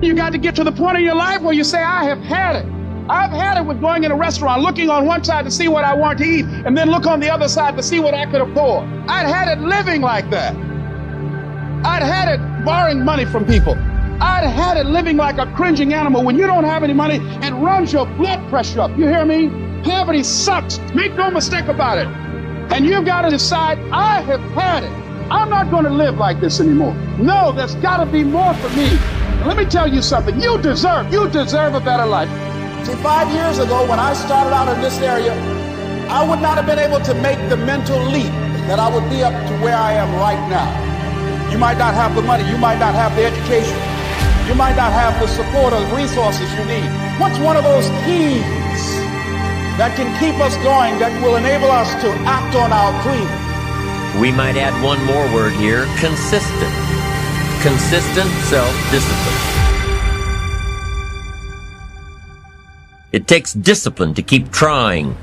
You got to get to the point in your life where you say, I have had it. I've had it with going in a restaurant, looking on one side to see what I want to eat, and then look on the other side to see what I could afford. I'd had it living like that. I'd had it borrowing money from people. I'd had it living like a cringing animal. When you don't have any money, it runs your blood pressure up. You hear me? Poverty sucks. Make no mistake about it. And you've got to decide, I have had it. I'm not going to live like this anymore. No, there's got to be more for me. Let me tell you something. You deserve a better life. See, 5 years ago, when I started out in this area, I would not have been able to make the mental leap that I would be up to where I am right now. You might not have the money. You might not have the education. You might not have the support or the resources you need. What's one of those keys that can keep us going, that will enable us to act on our dreams? We might add one more word here, consistent. Consistent self-discipline. It takes discipline to keep trying.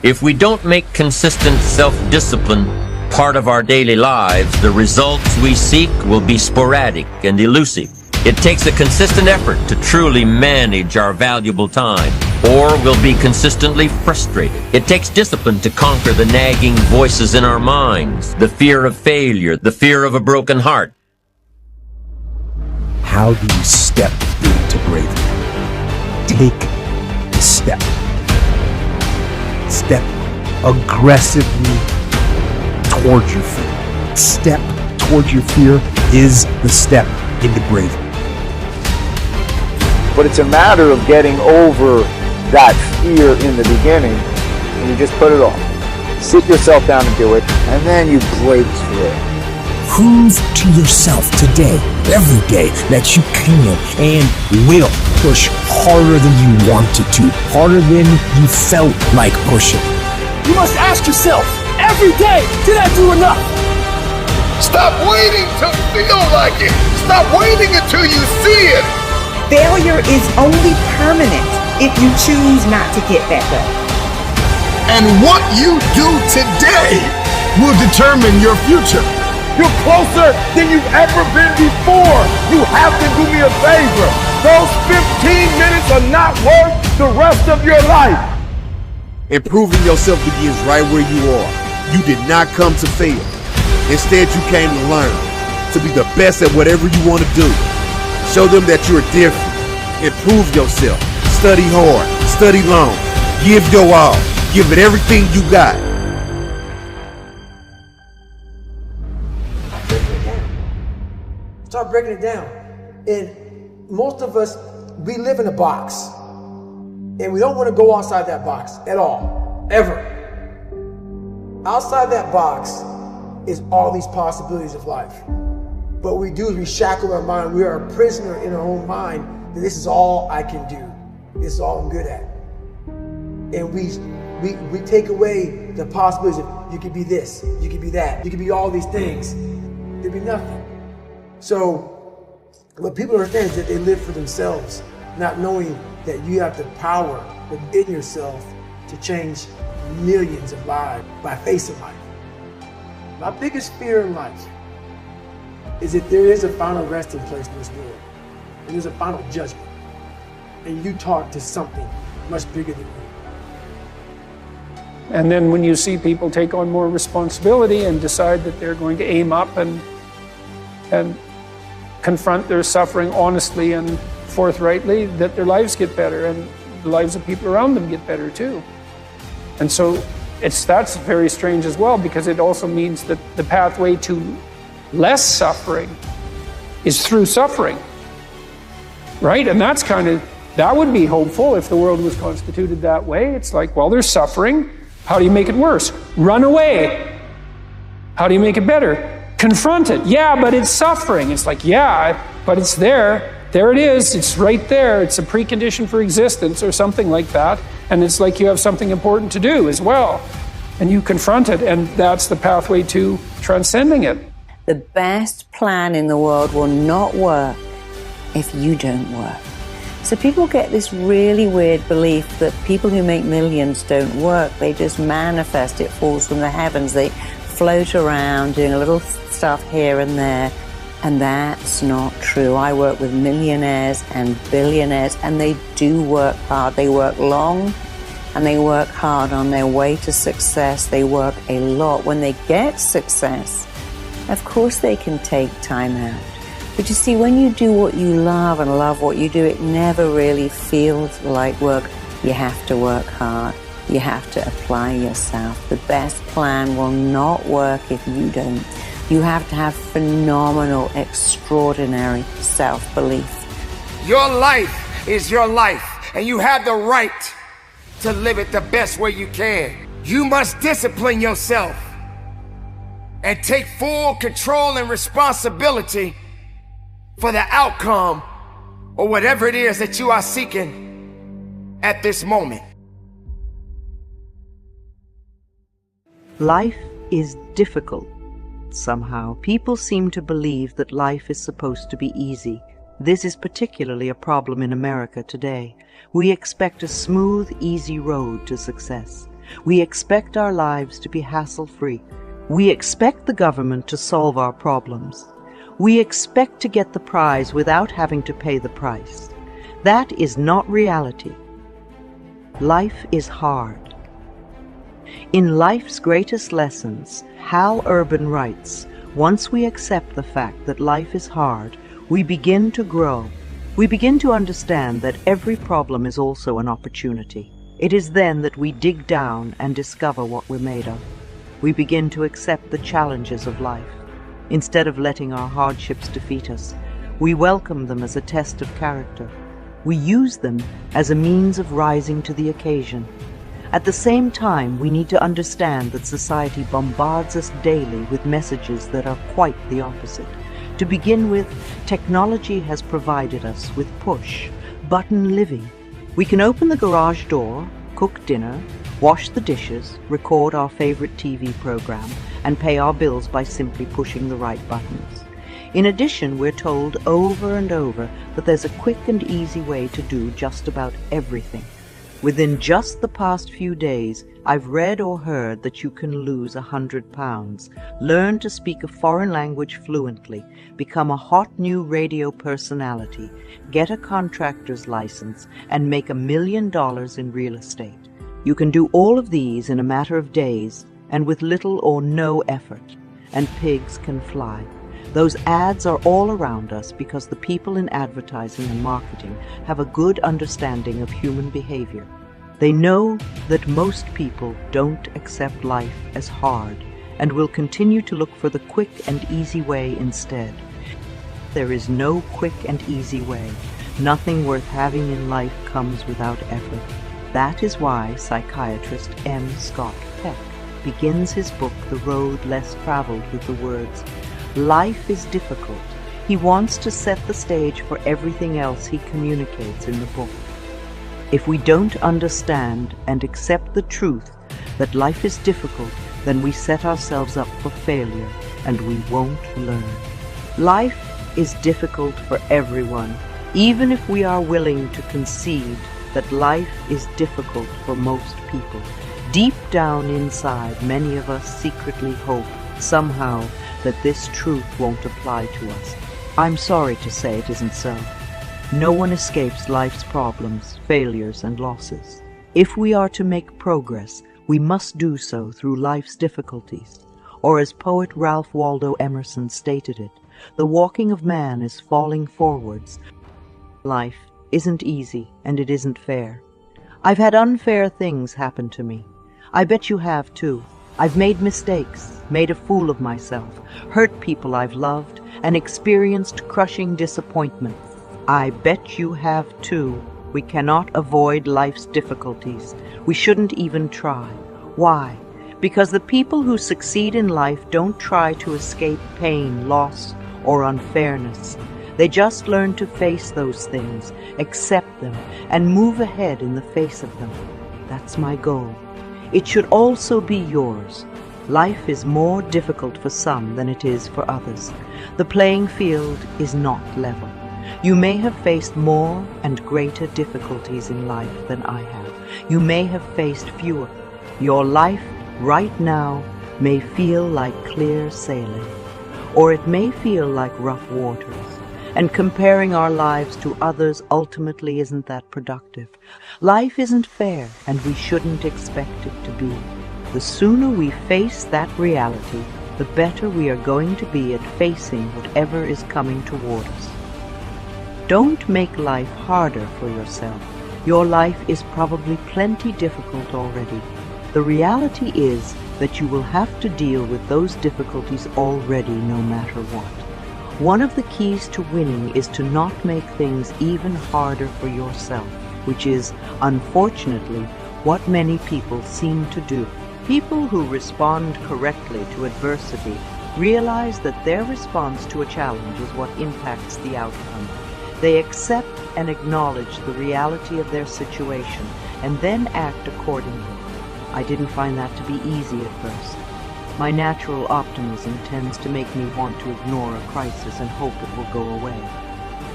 If we don't make consistent self-discipline part of our daily lives, the results we seek will be sporadic and elusive. It takes a consistent effort to truly manage our valuable time, or we'll be consistently frustrated. It takes discipline to conquer the nagging voices in our minds, the fear of failure, the fear of a broken heart. How do you step into bravery? Take the step. Step aggressively towards your fear. Step towards your fear is the step into bravery. But it's a matter of getting over that fear in the beginning, and you just put it off. Sit yourself down and do it, and then you break through it. Prove to yourself today, every day, that you can and will push harder than you wanted to, harder than you felt like pushing. You must ask yourself every day, did I do enough? Stop waiting to feel like it. Stop waiting until you see it. Failure is only permanent if you choose not to get back up. And what you do today will determine your future. You're closer than you've ever been before. You have to do me a favor. Those 15 minutes are not worth the rest of your life. Improving yourself begins right where you are. You did not come to fail. Instead, you came to learn, to be the best at whatever you want to do. Show them that you're different. Improve yourself. Study hard. Study long. Give your all. Give it everything you got. Start breaking it down. And most of us, we live in a box. And we don't want to go outside that box at all. Ever. Outside that box is all these possibilities of life. But what we do is we shackle our mind. We are a prisoner in our own mind. That this is all I can do. This is all I'm good at. And we take away the possibilities of you could be this, you could be that, you could be all these things. There'd be nothing. So what people understand is that they live for themselves, not knowing that you have the power within yourself to change millions of lives by facing life. My biggest fear in life is that there is a final resting place in this world, and there's a final judgment, and you talk to something much bigger than you. And then when you see people take on more responsibility and decide that they're going to aim up and confront their suffering honestly and forthrightly, that their lives get better and the lives of people around them get better too. And so that's very strange as well, because it also means that the pathway to less suffering is through suffering, right? And that would be hopeful if the world was constituted that way. It's like, well, there's suffering. How do you make it worse? Run away. How do you make it better? Confront it. Yeah, but it's suffering. It's like, yeah, but it's there. There it is. It's right there. It's a precondition for existence or something like that. And it's like you have something important to do as well. And you confront it, and that's the pathway to transcending it. The best plan in the world will not work if you don't work. So people get this really weird belief that people who make millions don't work. They just manifest. It falls from the heavens. They float around doing a little stuff here and there And that's not true. I work with millionaires and billionaires, and they do work hard. They work long and they work hard on their way to success. They work a lot. When they get success, of course they can take time out. But you see, when you do what you love and love what you do, it never really feels like work. You have to work hard. You have to apply yourself. The best plan will not work if you don't. You have to have phenomenal, extraordinary self-belief. Your life is your life, and you have the right to live it the best way you can. You must discipline yourself and take full control and responsibility for the outcome or whatever it is that you are seeking at this moment. Life is difficult. Somehow, people seem to believe that life is supposed to be easy. This is particularly a problem in America today. We expect a smooth, easy road to success. We expect our lives to be hassle-free. We expect the government to solve our problems. We expect to get the prize without having to pay the price. That is not reality. Life is hard. In life's greatest lessons, Hal Urban writes, once we accept the fact that life is hard, we begin to grow. We begin to understand that every problem is also an opportunity. It is then that we dig down and discover what we're made of. We begin to accept the challenges of life. Instead of letting our hardships defeat us, we welcome them as a test of character. We use them as a means of rising to the occasion. At the same time, we need to understand that society bombards us daily with messages that are quite the opposite. To begin with, technology has provided us with push-button living. We can open the garage door, cook dinner, wash the dishes, record our favorite TV program, and pay our bills by simply pushing the right buttons. In addition, we're told over and over that there's a quick and easy way to do just about everything. Within just the past few days, I've read or heard that you can lose 100 pounds, learn to speak a foreign language fluently, become a hot new radio personality, get a contractor's license, and make $1 million in real estate. You can do all of these in a matter of days and with little or no effort, and pigs can fly. Those ads are all around us because the people in advertising and marketing have a good understanding of human behavior. They know that most people don't accept life as hard and will continue to look for the quick and easy way instead. There is no quick and easy way. Nothing worth having in life comes without effort. That is why psychiatrist M. Scott Peck begins his book, The Road Less Traveled, with the words, "Life is difficult." He wants to set the stage for everything else he communicates in the book. If we don't understand and accept the truth that life is difficult, then we set ourselves up for failure and we won't learn. Life is difficult for everyone, even if we are willing to concede that life is difficult for most people. Deep down inside, many of us secretly hope somehow that this truth won't apply to us. I'm sorry to say it isn't so. No one escapes life's problems, failures, and losses. If we are to make progress, we must do so through life's difficulties. Or as poet Ralph Waldo Emerson stated it, the walking of man is falling forwards. Life isn't easy, and it isn't fair. I've had unfair things happen to me. I bet you have too. I've made mistakes, made a fool of myself, hurt people I've loved, and experienced crushing disappointment. I bet you have too. We cannot avoid life's difficulties. We shouldn't even try. Why? Because the people who succeed in life don't try to escape pain, loss, or unfairness. They just learn to face those things, accept them, and move ahead in the face of them. That's my goal. It should also be yours. Life is more difficult for some than it is for others. The playing field is not level. You may have faced more and greater difficulties in life than I have. You may have faced fewer. Your life right now may feel like clear sailing. or it may feel like rough waters. And comparing our lives to others ultimately isn't that productive. Life isn't fair, and we shouldn't expect it to be. The sooner we face that reality, the better we are going to be at facing whatever is coming toward us. Don't make life harder for yourself. Your life is probably plenty difficult already. The reality is that you will have to deal with those difficulties already no matter what. One of the keys to winning is to not make things even harder for yourself, which is, unfortunately, what many people seem to do. People who respond correctly to adversity realize that their response to a challenge is what impacts the outcome. They accept and acknowledge the reality of their situation and then act accordingly. I didn't find that to be easy at first. My natural optimism tends to make me want to ignore a crisis and hope it will go away.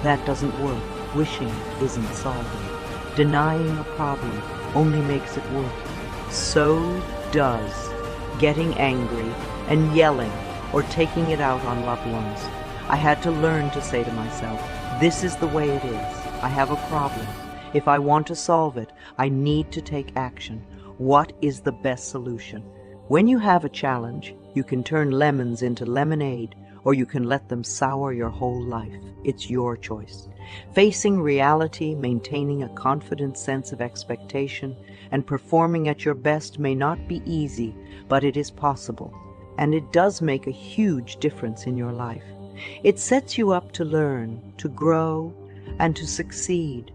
That doesn't work. Wishing isn't solving. Denying a problem only makes it worse. So does getting angry and yelling or taking it out on loved ones. I had to learn to say to myself, this is the way it is. I have a problem. If I want to solve it, I need to take action. What is the best solution? When you have a challenge, you can turn lemons into lemonade, or you can let them sour your whole life. It's your choice. Facing reality, maintaining a confident sense of expectation, and performing at your best may not be easy, but it is possible. And it does make a huge difference in your life. It sets you up to learn, to grow, and to succeed.